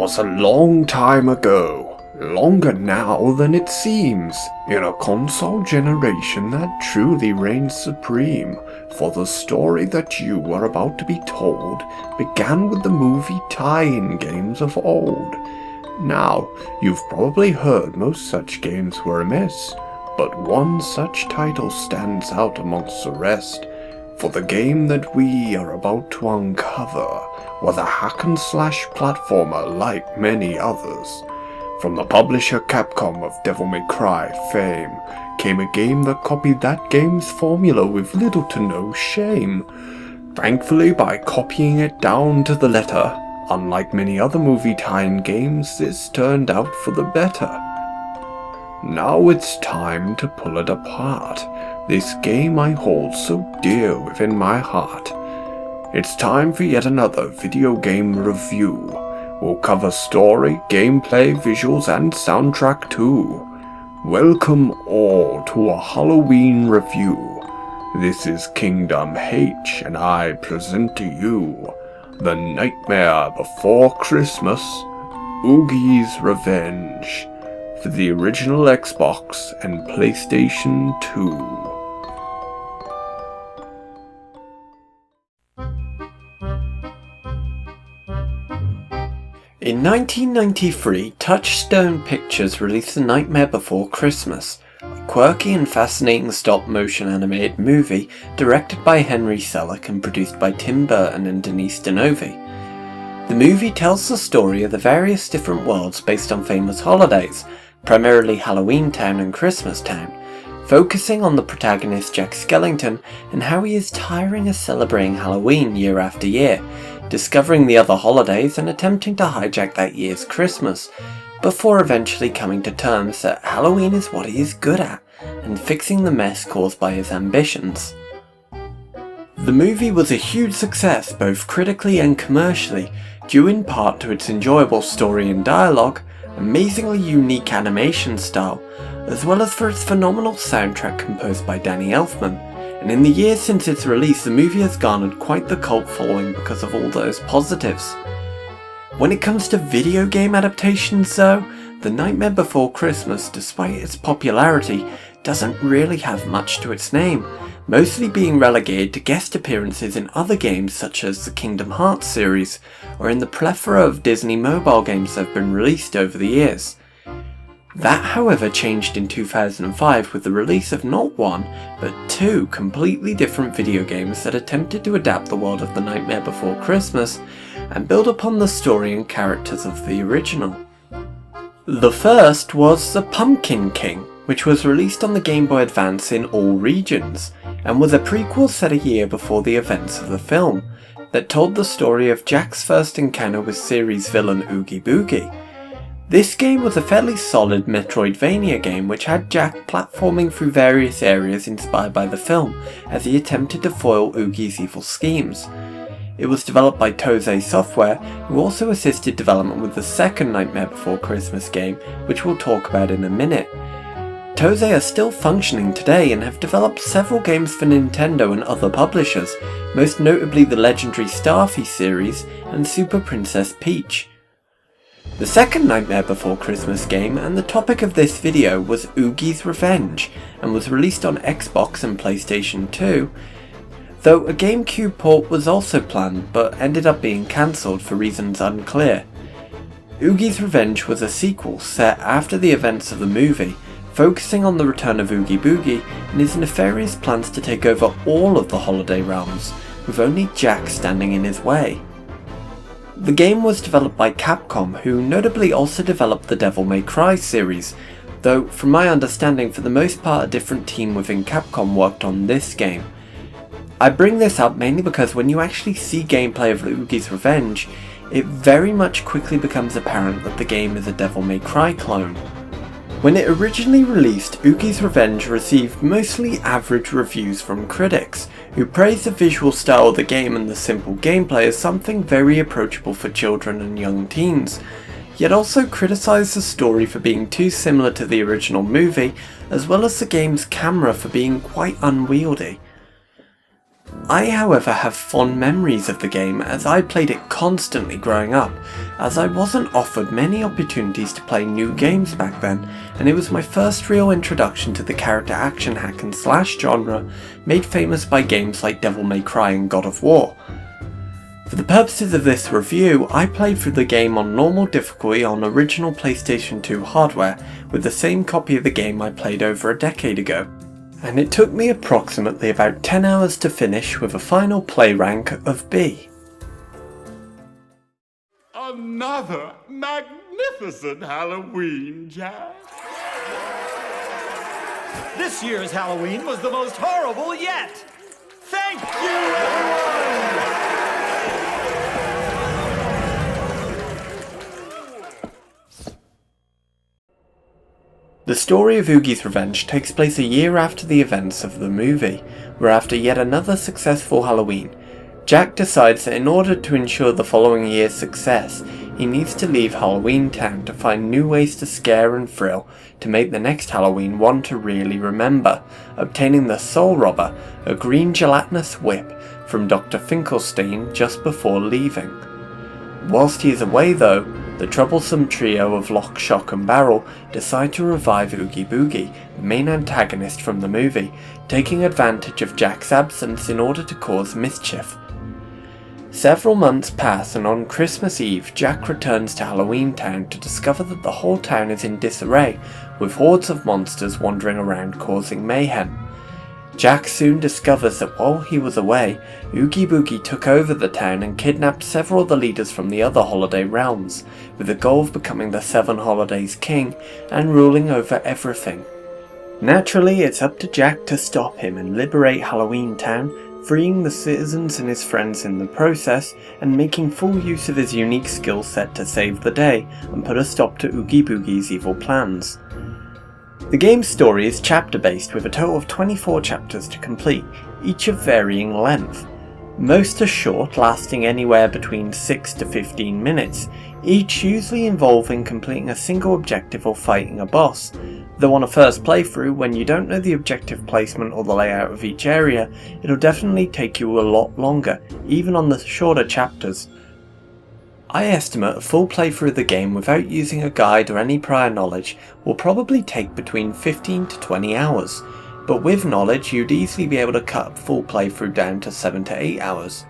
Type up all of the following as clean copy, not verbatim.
was a long time ago, longer now than it seems, in a console generation that truly reigns supreme, for the story that you are about to be told began with the movie tie-in games of old. Now, you've probably heard most such games were amiss, but one such title stands out amongst the rest, for the game that we are about to uncover was a hack-and-slash platformer like many others. From the publisher Capcom of Devil May Cry fame came a game that copied that game's formula with little to no shame. Thankfully, by copying it down to the letter, unlike many other movie tie-in games, this turned out for the better. Now it's time to pull it apart, this game I hold so dear within my heart. It's time for yet another video game review. We'll cover story, gameplay, visuals, and soundtrack too. Welcome all to a Halloween review. This is Kingdom H, and I present to you The Nightmare Before Christmas, Oogie's Revenge, for the original Xbox and PlayStation 2. In 1993, Touchstone Pictures released The Nightmare Before Christmas, a quirky and fascinating stop-motion animated movie directed by Henry Selick and produced by Tim Burton and Denise D'Anovi. The movie tells the story of the various different worlds based on famous holidays, primarily Halloween Town and Christmas Town, focusing on the protagonist Jack Skellington and how he is tiring of celebrating Halloween year after year, discovering the other holidays and attempting to hijack that year's Christmas, before eventually coming to terms that Halloween is what he is good at, and fixing the mess caused by his ambitions. The movie was a huge success both critically and commercially, due in part to its enjoyable story and dialogue, amazingly unique animation style, as well as for its phenomenal soundtrack composed by Danny Elfman. And in the years since its release, the movie has garnered quite the cult following because of all those positives. When it comes to video game adaptations though, The Nightmare Before Christmas, despite its popularity, doesn't really have much to its name, mostly being relegated to guest appearances in other games such as the Kingdom Hearts series, or in the plethora of Disney mobile games that have been released over the years. That, however, changed in 2005 with the release of not one, but two completely different video games that attempted to adapt the world of The Nightmare Before Christmas and build upon the story and characters of the original. The first was The Pumpkin King, which was released on the Game Boy Advance in all regions, and was a prequel set a year before the events of the film, that told the story of Jack's first encounter with series villain Oogie Boogie. This game was a fairly solid Metroidvania game which had Jack platforming through various areas inspired by the film as he attempted to foil Oogie's evil schemes. It was developed by Toze Software, who also assisted development with the second Nightmare Before Christmas game, which we'll talk about in a minute. Toze are still functioning today and have developed several games for Nintendo and other publishers, most notably the legendary Starfy series and Super Princess Peach. The second Nightmare Before Christmas game and the topic of this video was Oogie's Revenge, and was released on Xbox and PlayStation 2, though a GameCube port was also planned but ended up being cancelled for reasons unclear. Oogie's Revenge was a sequel set after the events of the movie, focusing on the return of Oogie Boogie and his nefarious plans to take over all of the holiday realms, with only Jack standing in his way. The game was developed by Capcom, who notably also developed the Devil May Cry series, though from my understanding for the most part a different team within Capcom worked on this game. I bring this up mainly because when you actually see gameplay of Oogie's Revenge, it very much quickly becomes apparent that the game is a Devil May Cry clone. When it originally released, Oogie's Revenge received mostly average reviews from critics, who praised the visual style of the game and the simple gameplay as something very approachable for children and young teens, yet also criticised the story for being too similar to the original movie, as well as the game's camera for being quite unwieldy. I, however, have fond memories of the game as I played it constantly growing up, as I wasn't offered many opportunities to play new games back then, and it was my first real introduction to the character action hack and slash genre, made famous by games like Devil May Cry and God of War. For the purposes of this review, I played through the game on normal difficulty on original PlayStation 2 hardware, with the same copy of the game I played over a decade ago. And it took me approximately about 10 hours to finish with a final play rank of B. Another magnificent Halloween, Jack. This year's Halloween was the most horrible yet! Thank you, everyone! The story of Oogie's Revenge takes place a year after the events of the movie, where after yet another successful Halloween, Jack decides that in order to ensure the following year's success, he needs to leave Halloween Town to find new ways to scare and thrill to make the next Halloween one to really remember, obtaining the Soul Robber, a green gelatinous whip, from Dr. Finkelstein just before leaving. Whilst he is away though, the troublesome trio of Lock, Shock and Barrel decide to revive Oogie Boogie, the main antagonist from the movie, taking advantage of Jack's absence in order to cause mischief. Several months pass, and on Christmas Eve, Jack returns to Halloween Town to discover that the whole town is in disarray, with hordes of monsters wandering around causing mayhem. Jack soon discovers that while he was away, Oogie Boogie took over the town and kidnapped several of the leaders from the other holiday realms, with the goal of becoming the 7 Holidays King and ruling over everything. Naturally, it's up to Jack to stop him and liberate Halloween Town, freeing the citizens and his friends in the process, and making full use of his unique skill set to save the day and put a stop to Oogie Boogie's evil plans. The game's story is chapter-based with a total of 24 chapters to complete, each of varying length. Most are short, lasting anywhere between 6 to 15 minutes, each usually involving completing a single objective or fighting a boss, though on a first playthrough, when you don't know the objective placement or the layout of each area, it'll definitely take you a lot longer, even on the shorter chapters. I estimate a full playthrough of the game without using a guide or any prior knowledge will probably take between 15 to 20 hours, but with knowledge you'd easily be able to cut a full playthrough down to 7 to 8 hours.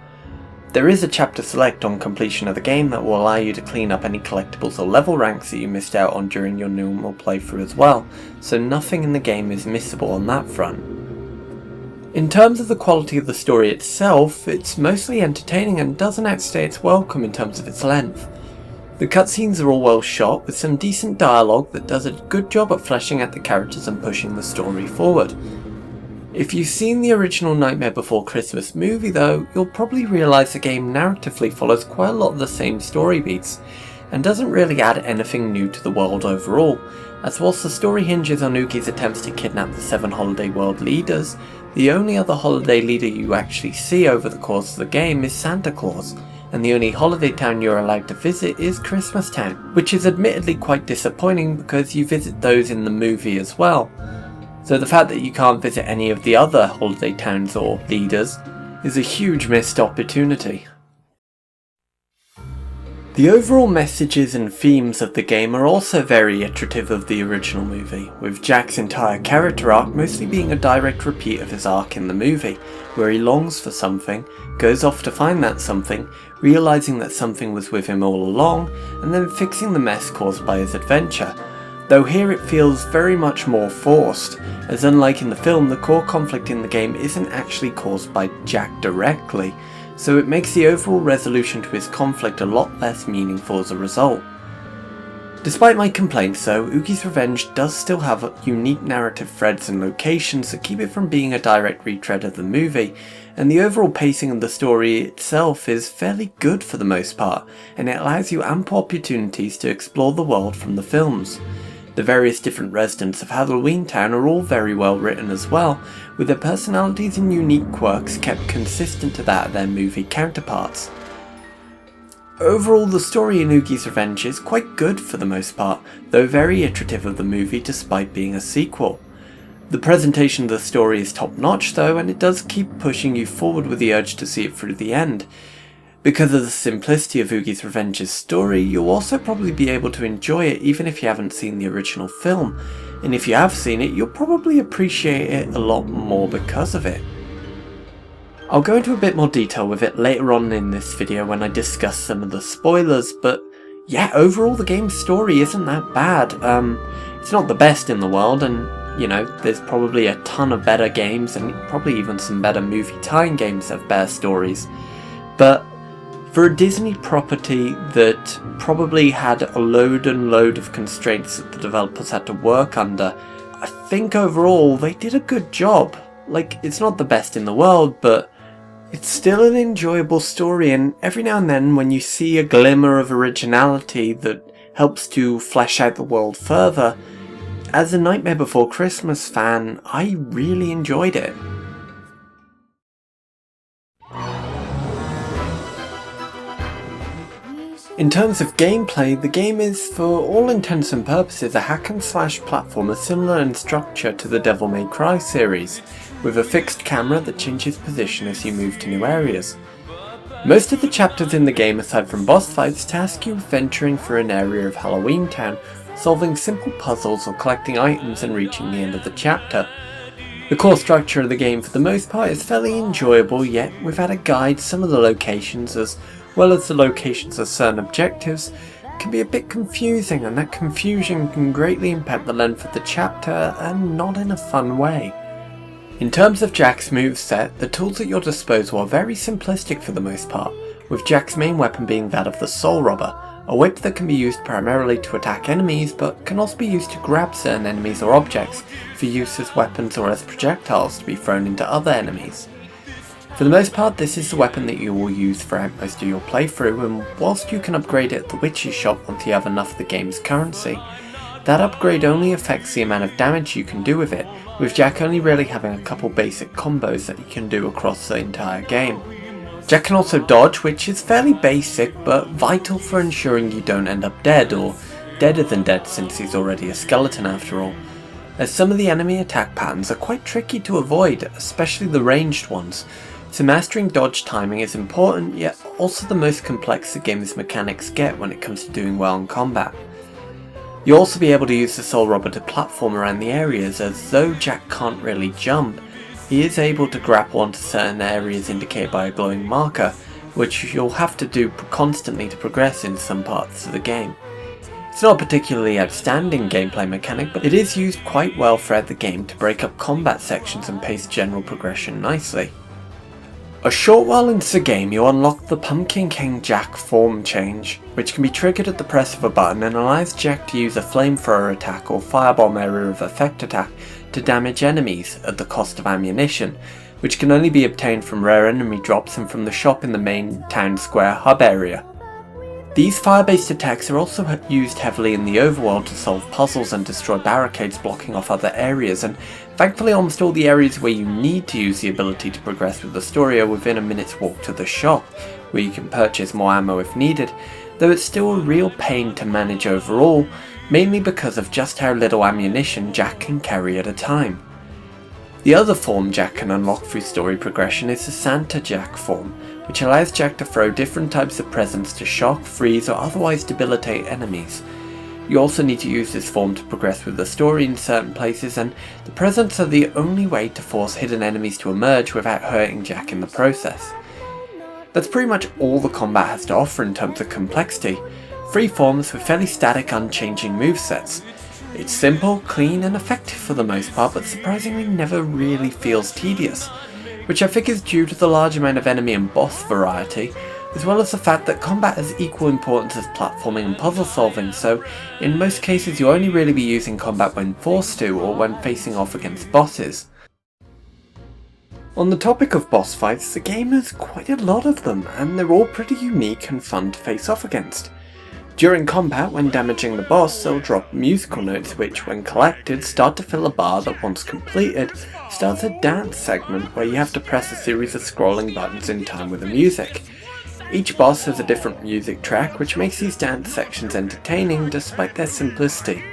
There is a chapter select on completion of the game that will allow you to clean up any collectibles or level ranks that you missed out on during your normal playthrough as well, so nothing in the game is missable on that front. In terms of the quality of the story itself, it's mostly entertaining and doesn't outstay its welcome in terms of its length. The cutscenes are all well shot, with some decent dialogue that does a good job at fleshing out the characters and pushing the story forward. If you've seen the original Nightmare Before Christmas movie though, you'll probably realise the game narratively follows quite a lot of the same story beats, and doesn't really add anything new to the world overall, as whilst the story hinges on Oogie's attempts to kidnap the 7 Holiday World leaders, the only other holiday leader you actually see over the course of the game is Santa Claus, and the only holiday town you're allowed to visit is Christmas Town, which is admittedly quite disappointing because you visit those in the movie as well. So the fact that you can't visit any of the other holiday towns or leaders is a huge missed opportunity. The overall messages and themes of the game are also very iterative of the original movie, with Jack's entire character arc mostly being a direct repeat of his arc in the movie, where he longs for something, goes off to find that something, realising that something was with him all along, and then fixing the mess caused by his adventure. Though here it feels very much more forced, as unlike in the film, the core conflict in the game isn't actually caused by Jack directly, so it makes the overall resolution to his conflict a lot less meaningful as a result. Despite my complaints though, Oogie's Revenge does still have unique narrative threads and locations that keep it from being a direct retread of the movie, and the overall pacing of the story itself is fairly good for the most part, and it allows you ample opportunities to explore the world from the films. The various different residents of Halloween Town are all very well written as well, with their personalities and unique quirks kept consistent to that of their movie counterparts. Overall, the story in Oogie's Revenge is quite good for the most part, though very iterative of the movie despite being a sequel. The presentation of the story is top notch though, and it does keep pushing you forward with the urge to see it through the end. Because of the simplicity of Oogie's Revenge's story, you'll also probably be able to enjoy it even if you haven't seen the original film, and if you have seen it, you'll probably appreciate it a lot more because of it. I'll go into a bit more detail with it later on in this video when I discuss some of the spoilers, but yeah, overall the game's story isn't that bad. It's not the best in the world, and you know, there's probably a ton of better games and probably even some better movie tie-in games that have better stories, but for a Disney property that probably had a load and load of constraints that the developers had to work under, I think overall they did a good job. Like, it's not the best in the world, but it's still an enjoyable story, and every now and then when you see a glimmer of originality that helps to flesh out the world further, as a Nightmare Before Christmas fan, I really enjoyed it. In terms of gameplay, the game is, for all intents and purposes, a hack-and-slash platformer similar in structure to the Devil May Cry series, with a fixed camera that changes position as you move to new areas. Most of the chapters in the game, aside from boss fights, task you with venturing through an area of Halloween Town, solving simple puzzles or collecting items and reaching the end of the chapter. The core structure of the game for the most part is fairly enjoyable, yet without a guide, some of the locations as well as the locations of certain objectives can be a bit confusing, and that confusion can greatly impact the length of the chapter, and not in a fun way. In terms of Jack's moveset, the tools at your disposal are very simplistic for the most part, with Jack's main weapon being that of the Soul Robber, a whip that can be used primarily to attack enemies, but can also be used to grab certain enemies or objects for use as weapons or as projectiles to be thrown into other enemies. For the most part, this is the weapon that you will use throughout most of your playthrough, and whilst you can upgrade it at the Witch's shop once you have enough of the game's currency, that upgrade only affects the amount of damage you can do with it, with Jack only really having a couple basic combos that you can do across the entire game. Jack can also dodge, which is fairly basic but vital for ensuring you don't end up dead, or deader than dead since he's already a skeleton after all, as some of the enemy attack patterns are quite tricky to avoid, especially the ranged ones. So mastering dodge timing is important, yet also the most complex the game's mechanics get when it comes to doing well in combat. You'll also be able to use the Soul Robber to platform around the areas, as though Jack can't really jump, he is able to grapple onto certain areas indicated by a glowing marker, which you'll have to do constantly to progress in some parts of the game. It's not a particularly outstanding gameplay mechanic, but it is used quite well throughout the game to break up combat sections and pace general progression nicely. A short while into the game, you unlock the Pumpkin King Jack form change, which can be triggered at the press of a button and allows Jack to use a flamethrower attack or firebomb area of effect attack to damage enemies at the cost of ammunition, which can only be obtained from rare enemy drops and from the shop in the main town square hub area. These fire-based attacks are also used heavily in the overworld to solve puzzles and destroy barricades blocking off other areas, and thankfully almost all the areas where you need to use the ability to progress with the story are within a minute's walk to the shop, where you can purchase more ammo if needed, though it's still a real pain to manage overall, mainly because of just how little ammunition Jack can carry at a time. The other form Jack can unlock through story progression is the Santa Jack form, which allows Jack to throw different types of presents to shock, freeze, or otherwise debilitate enemies. You also need to use this form to progress with the story in certain places, and the presents are the only way to force hidden enemies to emerge without hurting Jack in the process. That's pretty much all the combat has to offer in terms of complexity, 3 forms with fairly static, unchanging movesets. It's simple, clean, and effective for the most part, but surprisingly never really feels tedious, which I think is due to the large amount of enemy and boss variety, as well as the fact that combat has equal importance as platforming and puzzle solving, so in most cases you'll only really be using combat when forced to, or when facing off against bosses. On the topic of boss fights, the game has quite a lot of them, and they're all pretty unique and fun to face off against. During combat, when damaging the boss, they'll drop musical notes which, when collected, start to fill a bar that, once completed, starts a dance segment where you have to press a series of scrolling buttons in time with the music. Each boss has a different music track, which makes these dance sections entertaining despite their simplicity.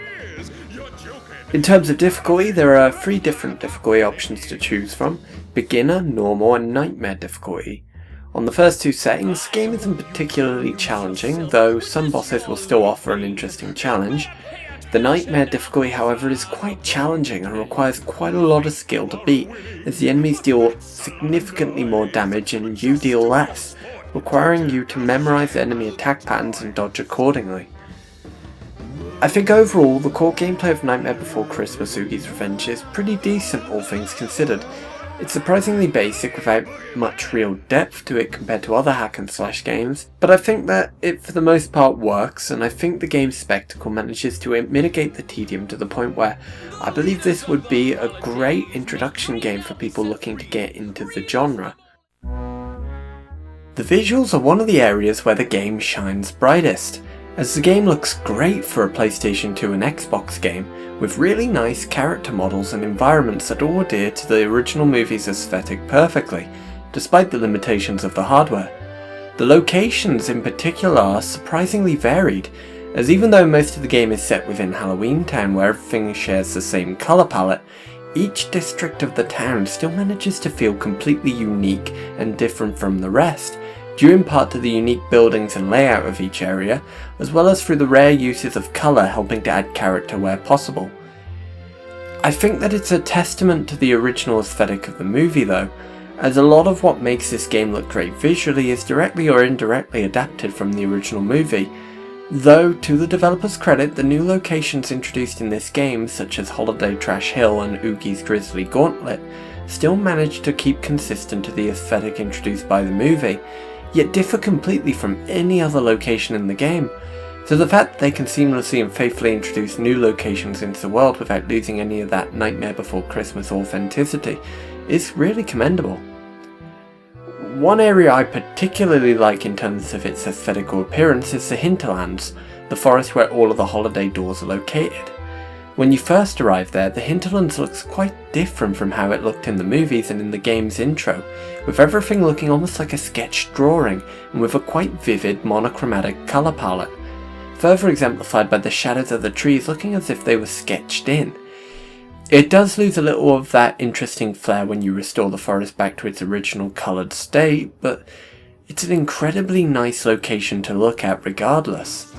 In terms of difficulty, there are 3 different difficulty options to choose from: beginner, normal and nightmare difficulty. On the first 2 settings, the game isn't particularly challenging, though some bosses will still offer an interesting challenge. The nightmare difficulty, however, is quite challenging and requires quite a lot of skill to beat, as the enemies deal significantly more damage and you deal less, requiring you to memorise enemy attack patterns and dodge accordingly. I think overall, the core gameplay of Nightmare Before Christmas Oogie's Revenge is pretty decent, all things considered. It's surprisingly basic without much real depth to it compared to other hack and slash games, but I think that it for the most part works, and I think the game's spectacle manages to mitigate the tedium to the point where I believe this would be a great introduction game for people looking to get into the genre. The visuals are one of the areas where the game shines brightest, as the game looks great for a PlayStation 2 and Xbox game, with really nice character models and environments that all adhere to the original movie's aesthetic perfectly, despite the limitations of the hardware. The locations in particular are surprisingly varied, as even though most of the game is set within Halloween Town where everything shares the same colour palette, each district of the town still manages to feel completely unique and different from the rest, due in part to the unique buildings and layout of each area, as well as through the rare uses of colour helping to add character where possible. I think that it's a testament to the original aesthetic of the movie though, as a lot of what makes this game look great visually is directly or indirectly adapted from the original movie, though to the developers' credit, the new locations introduced in this game, such as Holiday Trash Hill and Oogie's Grisly Gauntlet, still manage to keep consistent to the aesthetic introduced by the movie, yet differ completely from any other location in the game, so the fact that they can seamlessly and faithfully introduce new locations into the world without losing any of that Nightmare Before Christmas authenticity is really commendable. One area I particularly like in terms of its aesthetical appearance is the hinterlands, the forest where all of the holiday doors are located. When you first arrive there, the hinterlands looks quite different from how it looked in the movies and in the game's intro, with everything looking almost like a sketch drawing and with a quite vivid monochromatic colour palette, further exemplified by the shadows of the trees looking as if they were sketched in. It does lose a little of that interesting flair when you restore the forest back to its original coloured state, but it's an incredibly nice location to look at regardless.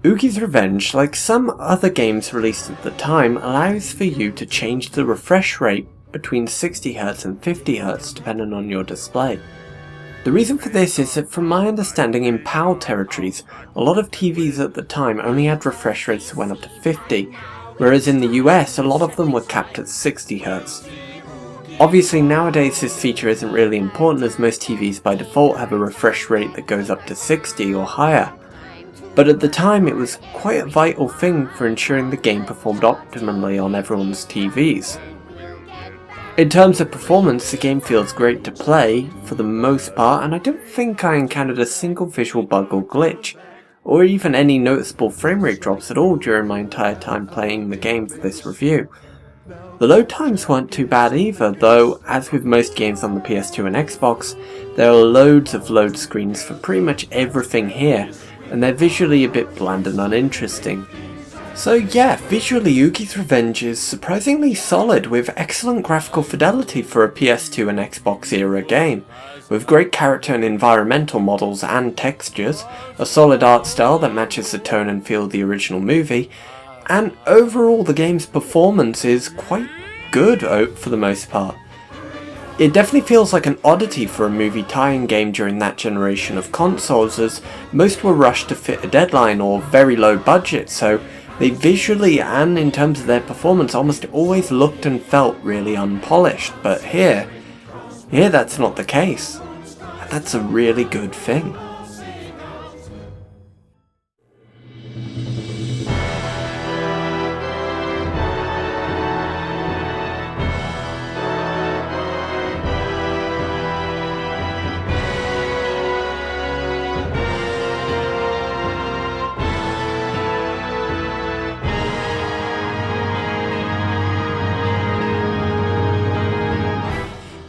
Oogie's Revenge, like some other games released at the time, allows for you to change the refresh rate between 60Hz and 50Hz depending on your display. The reason for this is that from my understanding in PAL territories, a lot of TVs at the time only had refresh rates that went up to 50, whereas in the US a lot of them were capped at 60Hz. Obviously nowadays this feature isn't really important as most TVs by default have a refresh rate that goes up to 60 or higher. But at the time it was quite a vital thing for ensuring the game performed optimally on everyone's TVs. In terms of performance, the game feels great to play, for the most part, and I don't think I encountered a single visual bug or glitch, or even any noticeable frame rate drops at all during my entire time playing the game for this review. The load times weren't too bad either, though, as with most games on the PS2 and Xbox, there are loads of load screens for pretty much everything here, and they're visually a bit bland and uninteresting. So yeah, visually Oogie's Revenge is surprisingly solid with excellent graphical fidelity for a PS2 and Xbox era game, with great character and environmental models and textures, a solid art style that matches the tone and feel of the original movie, and overall the game's performance is quite good for the most part. It definitely feels like an oddity for a movie tie-in game during that generation of consoles, as most were rushed to fit a deadline or very low budget, so they visually and in terms of their performance almost always looked and felt really unpolished, but here that's not the case, and that's a really good thing.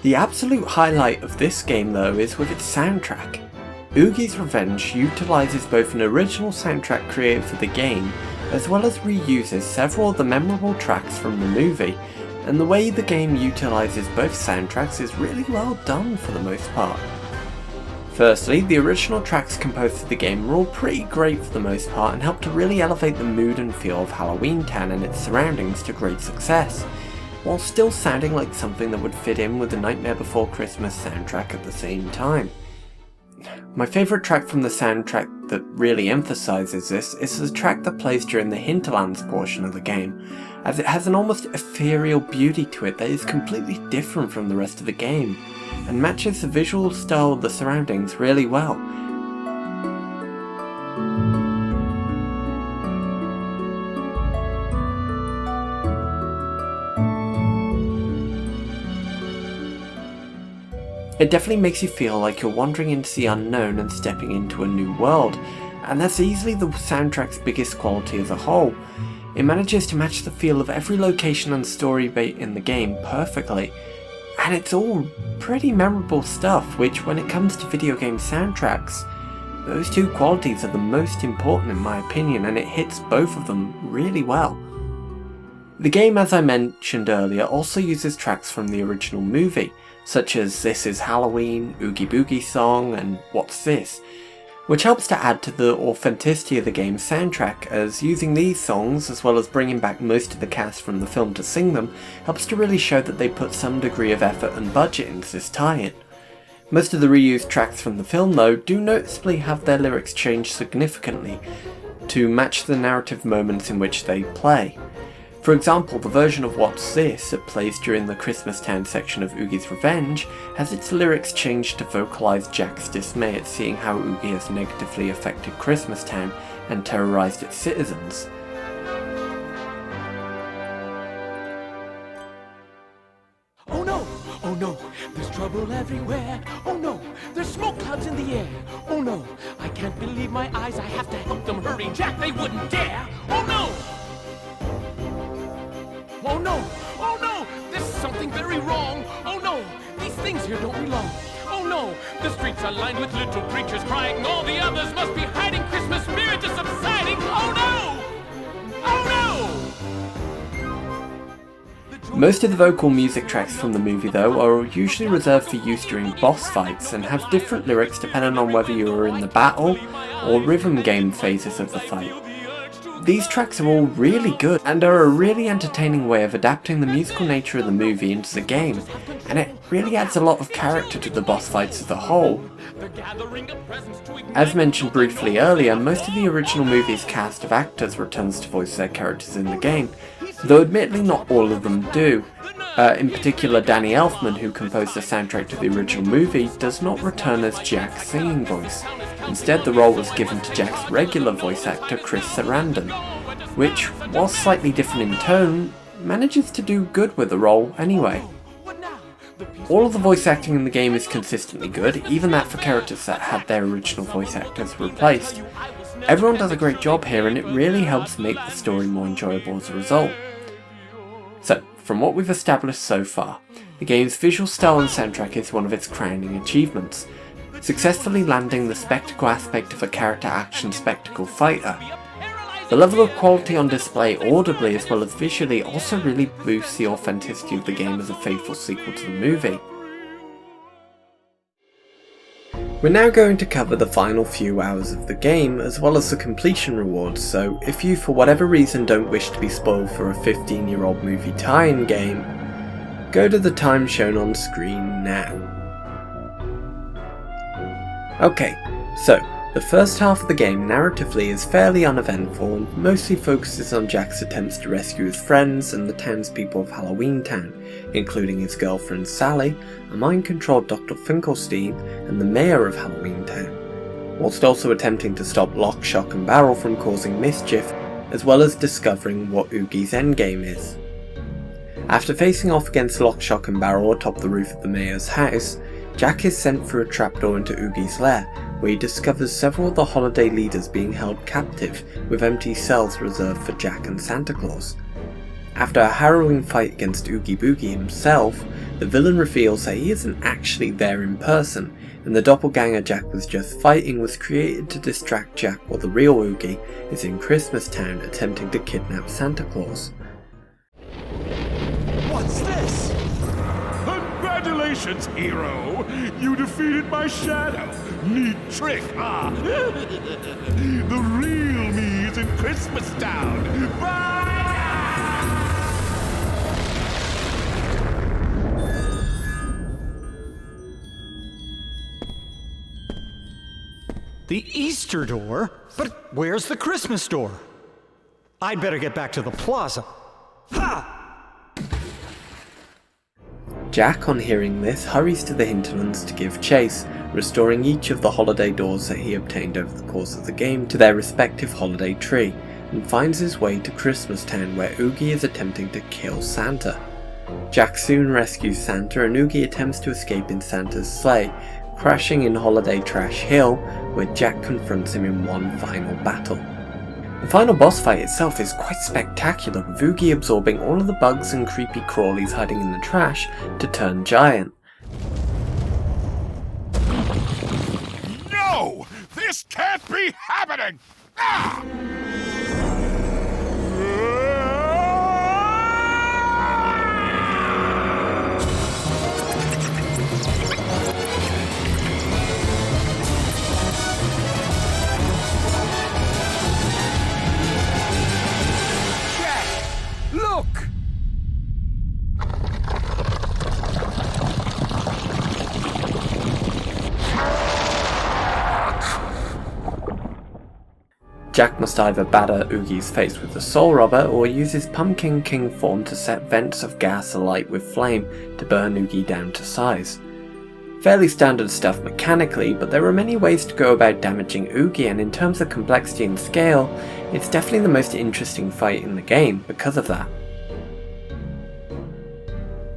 The absolute highlight of this game though is with its soundtrack. Oogie's Revenge utilises both an original soundtrack created for the game as well as reuses several of the memorable tracks from the movie, and the way the game utilises both soundtracks is really well done for the most part. Firstly, the original tracks composed for the game were all pretty great for the most part and helped to really elevate the mood and feel of Halloween Town and its surroundings to great success, while still sounding like something that would fit in with the Nightmare Before Christmas soundtrack at the same time. My favourite track from the soundtrack that really emphasises this is the track that plays during the Hinterlands portion of the game, as it has an almost ethereal beauty to it that is completely different from the rest of the game, and matches the visual style of the surroundings really well. It definitely makes you feel like you're wandering into the unknown and stepping into a new world, and that's easily the soundtrack's biggest quality as a whole. It manages to match the feel of every location and story beat in the game perfectly, and it's all pretty memorable stuff, which when it comes to video game soundtracks, those two qualities are the most important in my opinion, and it hits both of them really well. The game, as I mentioned earlier, also uses tracks from the original movie, such as This Is Halloween, Oogie Boogie Song, and What's This?, which helps to add to the authenticity of the game's soundtrack, as using these songs, as well as bringing back most of the cast from the film to sing them, helps to really show that they put some degree of effort and budget into this tie-in. Most of the reused tracks from the film, though, do noticeably have their lyrics changed significantly to match the narrative moments in which they play. For example, the version of What's This that plays during the Christmas Town section of Oogie's Revenge has its lyrics changed to vocalise Jack's dismay at seeing how Oogie has negatively affected Christmas Town and terrorised its citizens. Oh no, there's trouble everywhere. Oh no, there's smoke clouds in the air. Oh no, I can't believe my eyes, I have to help them hurry. Jack, they wouldn't dare. Oh no! Oh no, there's something very wrong. Oh no, these things here don't belong. Oh no, the streets are lined with little creatures crying. All the others must be hiding. Christmas spirit is subsiding. Oh no! Oh no! Most of the vocal music tracks from the movie, though, are usually reserved for use during boss fights and have different lyrics depending on whether you are in the battle or rhythm game phases of the fight. These tracks are all really good and are a really entertaining way of adapting the musical nature of the movie into the game, and it really adds a lot of character to the boss fights as a whole. As mentioned briefly earlier, most of the original movie's cast of actors returns to voice their characters in the game, though admittedly not all of them do. In particular, Danny Elfman, who composed the soundtrack to the original movie, does not return as Jack's singing voice. Instead, the role was given to Jack's regular voice actor, Chris Sarandon, which, while slightly different in tone, manages to do good with the role anyway. All of the voice acting in the game is consistently good, even that for characters that had their original voice actors replaced. Everyone does a great job here, and it really helps make the story more enjoyable as a result. So, from what we've established so far, the game's visual style and soundtrack is one of its crowning achievements, successfully landing the spectacle aspect of a character action spectacle fighter. The level of quality on display audibly as well as visually also really boosts the authenticity of the game as a faithful sequel to the movie. We're now going to cover the final few hours of the game as well as the completion rewards, so if you for whatever reason don't wish to be spoiled for a 15-year-old movie tie-in game, go to the time shown on screen now. Okay, so the first half of the game narratively is fairly uneventful and mostly focuses on Jack's attempts to rescue his friends and the townspeople of Halloween Town, including his girlfriend Sally, a mind-controlled Dr. Finkelstein, and the mayor of Halloween Town, whilst also attempting to stop Lock, Shock and Barrel from causing mischief, as well as discovering what Oogie's endgame is. After facing off against Lock, Shock and Barrel atop the roof of the mayor's house, Jack is sent through a trapdoor into Oogie's lair, where he discovers several of the holiday leaders being held captive with empty cells reserved for Jack and Santa Claus. After a harrowing fight against Oogie Boogie himself, the villain reveals that he isn't actually there in person, and the doppelganger Jack was just fighting was created to distract Jack while the real Oogie is in Christmas Town attempting to kidnap Santa Claus. What's this? Congratulations, hero! You defeated my shadow! Neat trick, huh? The real me is in Christmas Town! Bye! The Easter door? But where's the Christmas door? I'd better get back to the plaza. Ha! Jack, on hearing this, hurries to the hinterlands to give chase, restoring each of the holiday doors that he obtained over the course of the game to their respective holiday tree, and finds his way to Christmas Town where Oogie is attempting to kill Santa. Jack soon rescues Santa and Oogie attempts to escape in Santa's sleigh, crashing in Holiday Trash Hill, where Jack confronts him in one final battle. The final boss fight itself is quite spectacular, with Oogie absorbing all of the bugs and creepy crawlies hiding in the trash to turn giant. No! This can't be happening! Ah! Look! Jack must either batter Oogie's face with the Soul Rubber or use his Pumpkin King form to set vents of gas alight with flame to burn Oogie down to size. Fairly standard stuff mechanically, but there are many ways to go about damaging Oogie, and in terms of complexity and scale, it's definitely the most interesting fight in the game because of that.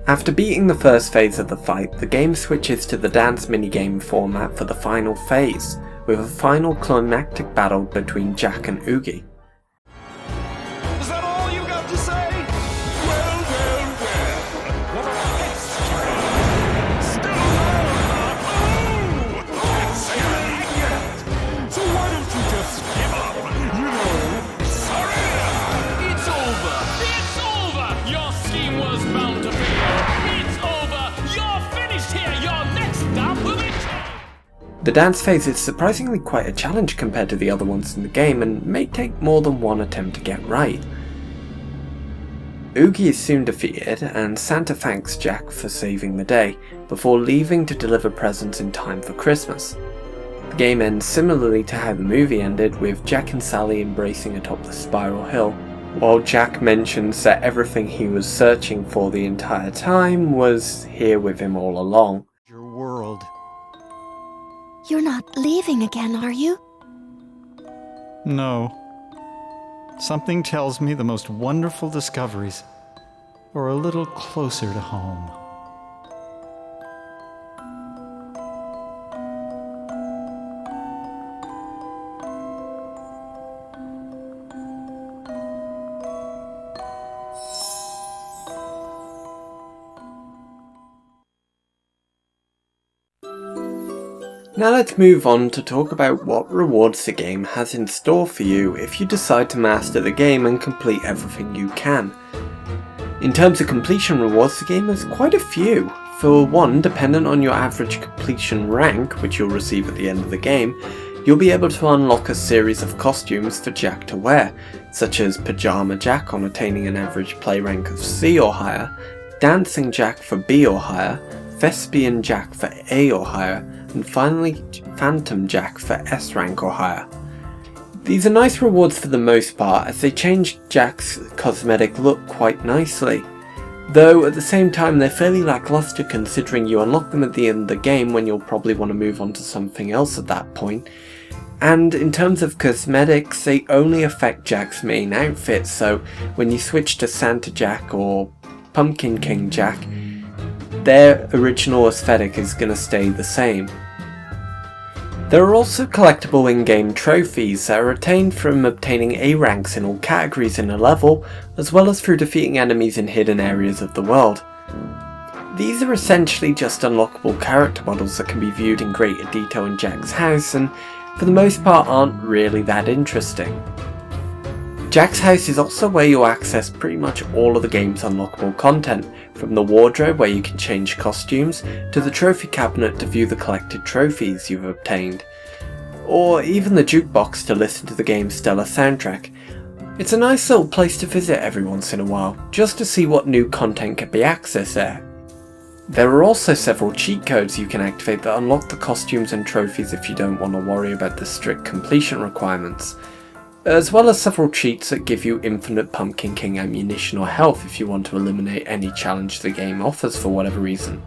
After beating the first phase of the fight, the game switches to the dance minigame format for the final phase, with a final climactic battle between Jack and Oogie. Is that all you got to say? Well, well, well. What a history! Still alive! Oh! Can't say I like it! So why don't you just give up? You know, surrender! It's over! It's over! Your scheme was bound to fail! It's over! You're finished here! Your next stop will be... The dance phase is surprisingly quite a challenge compared to the other ones in the game and may take more than one attempt to get right. Oogie is soon defeated and Santa thanks Jack for saving the day, before leaving to deliver presents in time for Christmas. The game ends similarly to how the movie ended, with Jack and Sally embracing atop the spiral hill, while Jack mentions that everything he was searching for the entire time was here with him all along. Your world. You're not leaving again, are you? No. Something tells me the most wonderful discoveries are a little closer to home. Now let's move on to talk about what rewards the game has in store for you if you decide to master the game and complete everything you can. In terms of completion rewards, the game has quite a few. For one, dependent on your average completion rank, which you'll receive at the end of the game, you'll be able to unlock a series of costumes for Jack to wear, such as Pajama Jack on attaining an average play rank of C or higher, Dancing Jack for B or higher, Thespian Jack for A or higher, and finally Phantom Jack for S rank or higher. These are nice rewards for the most part, as they change Jack's cosmetic look quite nicely, though at the same time they're fairly lackluster considering you unlock them at the end of the game when you'll probably want to move on to something else at that point. And in terms of cosmetics, they only affect Jack's main outfit, so when you switch to Santa Jack or Pumpkin King Jack, their original aesthetic is going to stay the same. There are also collectible in-game trophies that are obtained from obtaining A ranks in all categories in a level, as well as through defeating enemies in hidden areas of the world. These are essentially just unlockable character models that can be viewed in greater detail in Jack's house, and for the most part aren't really that interesting. Jack's house is also where you'll access pretty much all of the game's unlockable content, from the wardrobe where you can change costumes, to the trophy cabinet to view the collected trophies you've obtained, or even the jukebox to listen to the game's stellar soundtrack. It's a nice little place to visit every once in a while, just to see what new content can be accessed there. There are also several cheat codes you can activate that unlock the costumes and trophies if you don't want to worry about the strict completion requirements, as well as several cheats that give you infinite Pumpkin King ammunition or health if you want to eliminate any challenge the game offers for whatever reason.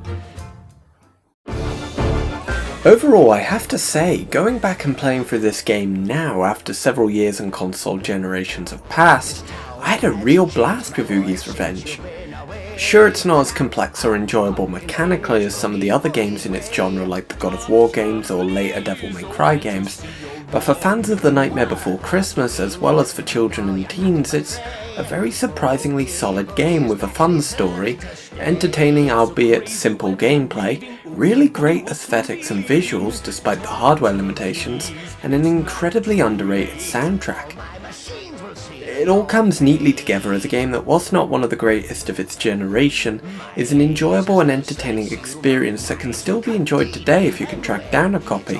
Overall, I have to say, going back and playing through this game now after several years and console generations have passed, I had a real blast with Oogie's Revenge. Sure, it's not as complex or enjoyable mechanically as some of the other games in its genre like the God of War games or later Devil May Cry games, but for fans of The Nightmare Before Christmas as well as for children and teens, it's a very surprisingly solid game with a fun story, entertaining albeit simple gameplay, really great aesthetics and visuals despite the hardware limitations, and an incredibly underrated soundtrack. It all comes neatly together as a game that, whilst not one of the greatest of its generation, is an enjoyable and entertaining experience that can still be enjoyed today if you can track down a copy.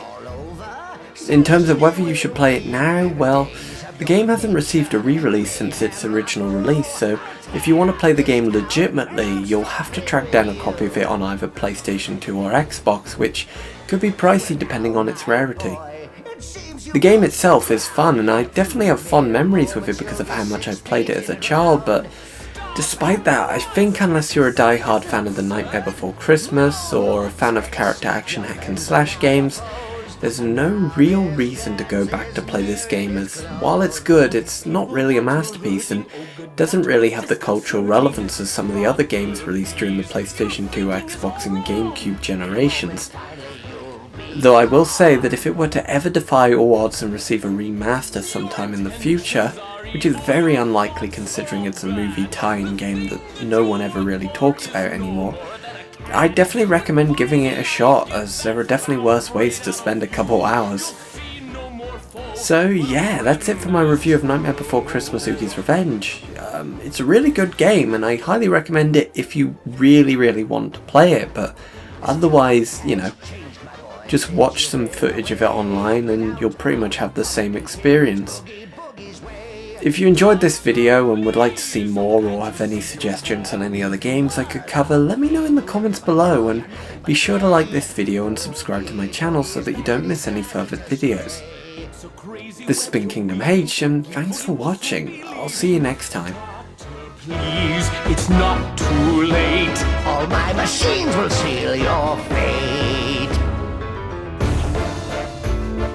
In terms of whether you should play it now, well, the game hasn't received a re-release since its original release, so if you want to play the game legitimately, you'll have to track down a copy of it on either PlayStation 2 or Xbox, which could be pricey depending on its rarity. The game itself is fun, and I definitely have fond memories with it because of how much I played it as a child, but despite that, I think unless you're a die-hard fan of The Nightmare Before Christmas, or a fan of character action hack and slash games, there's no real reason to go back to play this game, as while it's good, it's not really a masterpiece and doesn't really have the cultural relevance as some of the other games released during the PlayStation 2, Xbox and GameCube generations. Though I will say that if it were to ever defy all odds and receive a remaster sometime in the future, which is very unlikely considering it's a movie tie-in game that no one ever really talks about anymore, I definitely recommend giving it a shot, as there are definitely worse ways to spend a couple hours. So yeah, that's it for my review of Nightmare Before Christmas Oogie's Revenge. It's a really good game and I highly recommend it if you really want to play it, but otherwise, you know, just watch some footage of it online and you'll pretty much have the same experience. If you enjoyed this video and would like to see more or have any suggestions on any other games I could cover, let me know in the comments below, and be sure to like this video and subscribe to my channel so that you don't miss any further videos. This has been Kingdom H, and thanks for watching. I'll see you next time. Please, it's not too late. All my machines will seal your fate.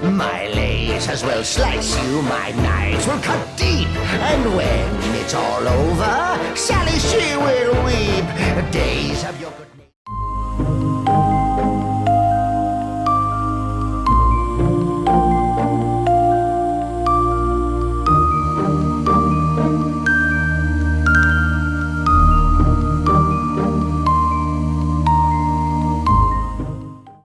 My lasers will slice you, my knives will cut deep. And when it's all over, Sally, she will weep. Days of your good